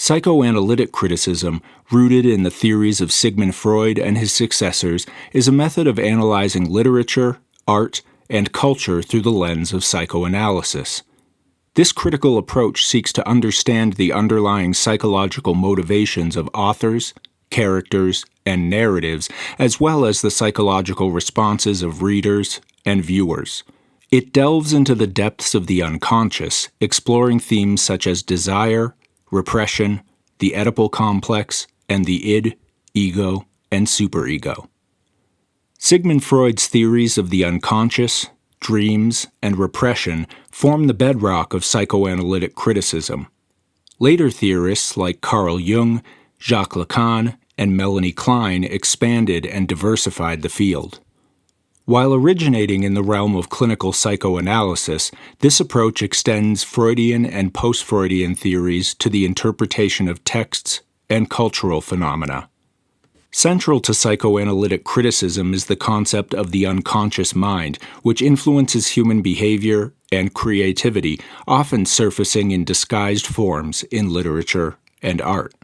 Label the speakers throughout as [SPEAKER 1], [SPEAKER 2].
[SPEAKER 1] Psychoanalytic criticism, rooted in the theories of Sigmund Freud and his successors, is a method of analyzing literature, art, and culture through the lens of psychoanalysis. This critical approach seeks to understand the underlying psychological motivations of authors, characters, and narratives, as well as the psychological responses of readers and viewers. It delves into the depths of the unconscious, exploring themes such as desire, repression, the Oedipal complex, and the id, ego, and superego. Sigmund Freud's theories of the unconscious, dreams, and repression form the bedrock of psychoanalytic criticism. Later theorists like Carl Jung, Jacques Lacan, and Melanie Klein expanded and diversified the field. While originating in the realm of clinical psychoanalysis, this approach extends Freudian and post-Freudian theories to the interpretation of texts and cultural phenomena. Central to psychoanalytic criticism is the concept of the unconscious mind, which influences human behavior and creativity, often surfacing in disguised forms in literature and art.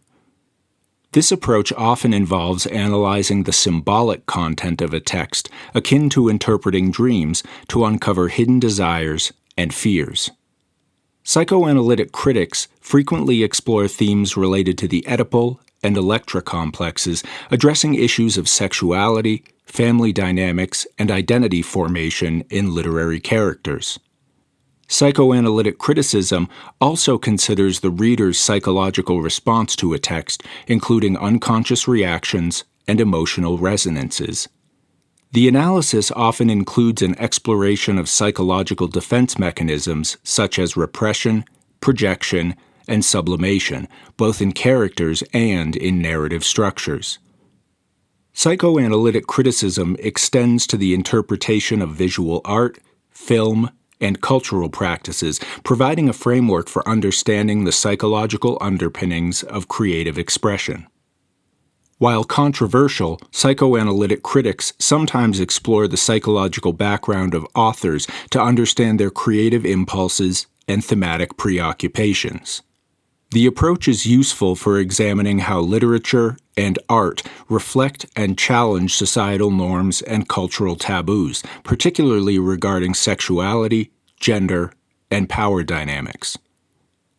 [SPEAKER 1] This approach often involves analyzing the symbolic content of a text, akin to interpreting dreams, to uncover hidden desires and fears. Psychoanalytic critics frequently explore themes related to the Oedipal and Electra complexes, addressing issues of sexuality, family dynamics, and identity formation in literary characters. Psychoanalytic criticism also considers the reader's psychological response to a text, including unconscious reactions and emotional resonances. The analysis often includes an exploration of psychological defense mechanisms such as repression, projection, and sublimation, both in characters and in narrative structures. Psychoanalytic criticism extends to the interpretation of visual art, film, and cultural practices, providing a framework for understanding the psychological underpinnings of creative expression. While controversial, psychoanalytic critics sometimes explore the psychological background of authors to understand their creative impulses and thematic preoccupations. The approach is useful for examining how literature and art reflect and challenge societal norms and cultural taboos, particularly regarding sexuality, gender, and power dynamics.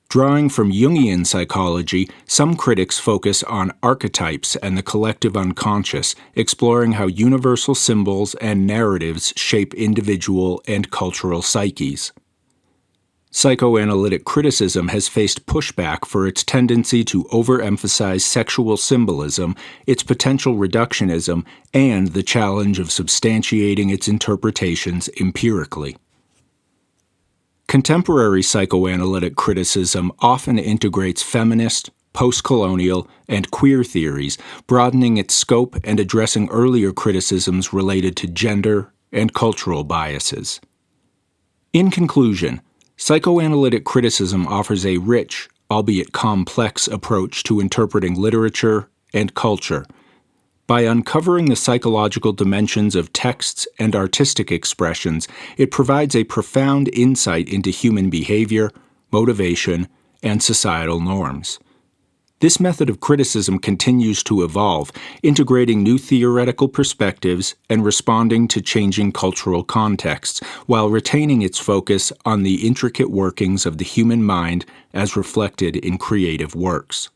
[SPEAKER 1] Drawing from Jungian psychology, some critics focus on archetypes and the collective unconscious, exploring how universal symbols and narratives shape individual and cultural psyches. Psychoanalytic criticism has faced pushback for its tendency to overemphasize sexual symbolism, its potential reductionism, and the challenge of substantiating its interpretations empirically. Contemporary psychoanalytic criticism often integrates feminist, post-colonial, and queer theories, broadening its scope and addressing earlier criticisms related to gender and cultural biases. In conclusion, psychoanalytic criticism offers a rich, albeit complex, approach to interpreting literature and culture. By uncovering the psychological dimensions of texts and artistic expressions, it provides a profound insight into human behavior, motivation, and societal norms. This method of criticism continues to evolve, integrating new theoretical perspectives and responding to changing cultural contexts, while retaining its focus on the intricate workings of the human mind as reflected in creative works.